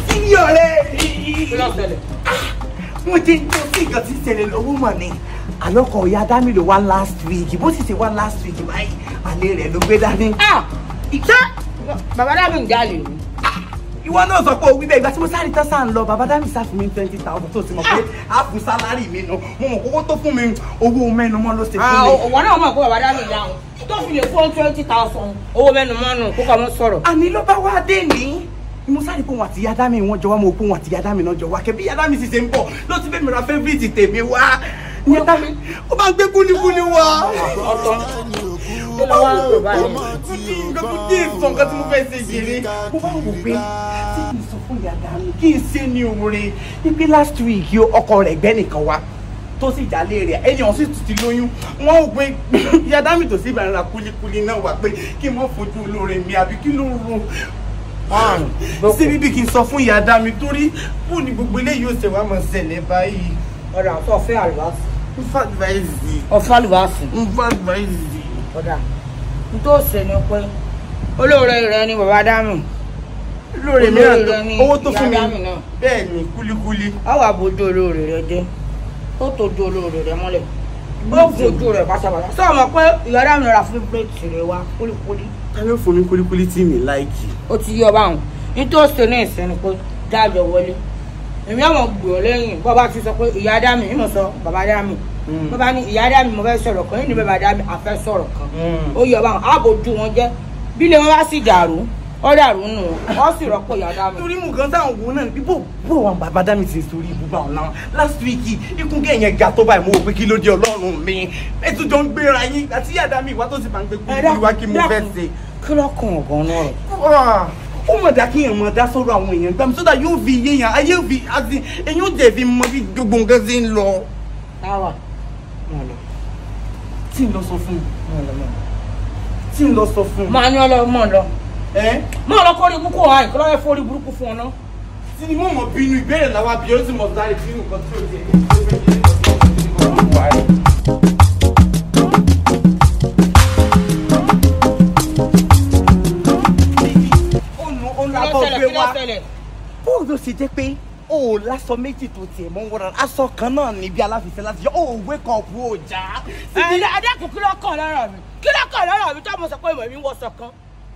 SIDI ọ̀rẹ́ mi. Mo ti ń tó sí nǹkan tí ṣẹlẹ̀ lọ́wọ́ mọ̀ ni. Àlọ́kọ̀ ìyá Dámì ló wá last week. Bó sì ṣe wá last week báyìí, àlè rẹ̀ ló gbé dání. Ìṣá bàbá Dámì ń jalè ni. Ìwọ náà sọ pé òwú bẹ́ẹ̀ ìgbà tí mo sáré tán sáà ń lọ bàbá Dámì sá fún mi 20,000 tó ti mọ̀ pé á fún sálárì mi nù. Mo mọ̀ kókó tó fún mi owó mẹ́nu mọ́ ló ṣe fún mi. Òwò náà mọ̀ pé bàbá Dámì yáhùn tó fi lè fún 20,000 owó mẹ́nu mọ́nù kó kọ́ mọ́ sọ̀rọ̀. Àní ló bá wá dé ní. Mo sáré pé wọn àti ìyá Dámì wọn jọ wá mo pé wọn àti ìyá Dámì náà jọ wá kẹ́ bí ìyá Dámì sì ṣe ń bọ̀ ló ti fẹ́ mi ra favourite tèmi wá. Ìyá Dámì ó bá gbé kúlíkúlí wá. Mo bá wò pé nǹkan tí mo fẹ́ ṣe jèrè. Mo bá wò pé tí kì í sọ fún ìyá Dámì kí n ṣe ní oore. Ipe last week ọkọ rẹ̀ gbẹ́ nìkan wá tó sì jálé rẹ̀ èèyàn sì ti lóyún. Wọ́n ò pé ìyá Dámì tó sì bá ra kúlíkúlí náà wá pé kí n má fojú olóore mi àbí kí ló ń ro. Sí bíbí kí n sọ fún ìyá Dámì torí bó ni gbogbo eléyìí ó ṣe wá máa ṣẹlẹ̀ báyìí. Ọ̀dà tó ọ̀fẹ́ àlùbáṣì. N fa advice. Ọ̀fẹ́ àlùbáṣì. N fa advice. Ọ̀dà n tó ṣe ni pé olóore rẹ ni bàbá Dámì. Olóore mi náà owó tó fún mi bẹ́ẹ̀ ni kúlíkúlí. Á wà bójú olóore rẹ jẹ́ ó tójú olóore rẹ mọ́lẹ̀ ó fojú rẹ̀ bàtàbàtà sọ ma pé ìyá Dámì ra fún plate rẹ wá kúlíkúlí. Ta ló fún mi kúlíkúlí tí mi láìkì. Ó ti yọ báwọn nítorí ṣe ní ìsinmi pé dájọ wọlé èmi àwọn gbòòrò lẹ́yìn bọ́ bá ti sọ pé ìyá Dámì ìmọ̀ sọ bàbá Dámì bọ́ bá ní ìyá Dámì mo fẹ́ sọ̀rọ̀ kan yìí ní bàbá Dámì àfẹ́ sọ̀rọ̀ kan ó yọ báwọn àbójú wọn jẹ́ bí lè wọn bá sì dàrú ó dàrú nù ó sì rọ́pò ìyá Dámì. Torí mo kàn sáwọn wo náà bó wọn bàbá Dámì ti sórí ibùba ọ̀nà last week ikú gẹ̀yìn ga tó báyìí mo wò pé kí ló dé Ọlọ́run mi ètò jọ ń gbéra yín àti ìyá Dámì ìwà tó ti máa ń gbé kúrú wá kí mo fẹ́ ṣe. Kí ló kàn ọ̀gán náà rẹ̀. Ó mọ̀ dá kí èèyàn mọ̀ dá sọ́rọ̀ àwọn èèyàn gbàmí sódà yóò fi iye yàn ayé fi àti èèyàn ó jẹ̀ fi mọ bí gbogbo nǹkan ṣe ń lọ. Táwa tí ń lọ sọ fún tí ń lọ sọ fún. Màá ní ọlọ́run mọ̀ lọ. Mọ̀ lọ kórìí kúkú ọ̀hán ìkọlọ́ ẹ̀ fórí burúkú fún ọ náà. Tí ni mo mọ̀ bínú ìbéèrè làwọn abiyọ́ sì mọ̀ sáré bínú nǹkan tí ó jẹ́ bóun ló ṣe jẹ́ pé o ò lásọ méjì tó tiẹ̀ mọ́ wọ́n rárá aṣọ kan náà níbi aláfíìsẹ́ láti yọ o ò wake up o já. Adékun kí ló kàn lára mi kí ló kàn lára mi tó mo sọ pé ìmọ̀ mi ń wọṣọ kan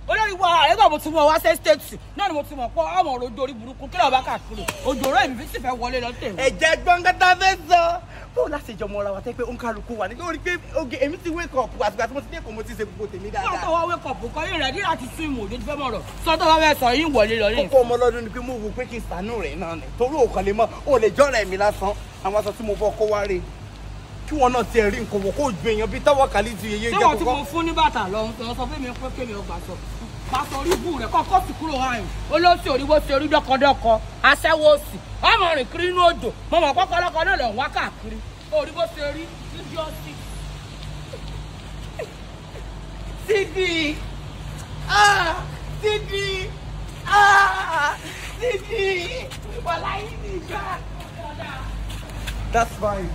olórí wa àrẹ́gbà mo ti mọ̀ wá sí stéètì náà ni mo ti mọ̀ pé ọmọ òrò ojú orí burúkú kí lọ́ọ́ bá káàkiri òjò rẹ̀ mi sì fẹ́ wọlé lọ tèmi. ẹ̀jẹ̀ gbọ́ngàtà fẹ́ sọ bó láti jọmọ ọ̀la wa tẹ́ pé ó ń kálukú wà nígbà orí pé oge èmi ti wake up àtìgbà tí mo ti dé kò mo ti ṣe gbogbo tèmi dáadáa. sọ́tọ̀ wá wake up kọ́ yín rẹ̀ ní láti sún ìmọ̀ òjò fẹ́ mọ̀ rọ̀ sọ́tọ̀ wá fẹ́ sọ yín wọlé lọ ní. kókó ọmọ ọlọ́dún ni pé mo wò pé kí n ṣàánú rẹ̀ náà ni torí òkan lè mọ o lè jọ́ra ẹ̀mí lásán àwọn aṣọ tí mo bọ́ kó wá rè kí wọn náà tiẹ̀ rí nǹkan wò kó ju èèyàn bíi tawakalitu yeyeoge. ṣé wọn ti mọ fún ní bàtà lọ sọ fún mi pé kémi ọgbà sọ pàṣẹ orí bù rẹ kọ́kọ́ sì kúrò hàn olóòsì oríwó sí orí dọkọdọkọ aṣẹ́wó òsì ọmọ rìn kiri inú odò mọmọ kọkọlọkọ náà lọ wá káàkiri oríwó sí orí níbi ọsì. SIDI SIDI SIDI wàláyé nìkan. That's fine.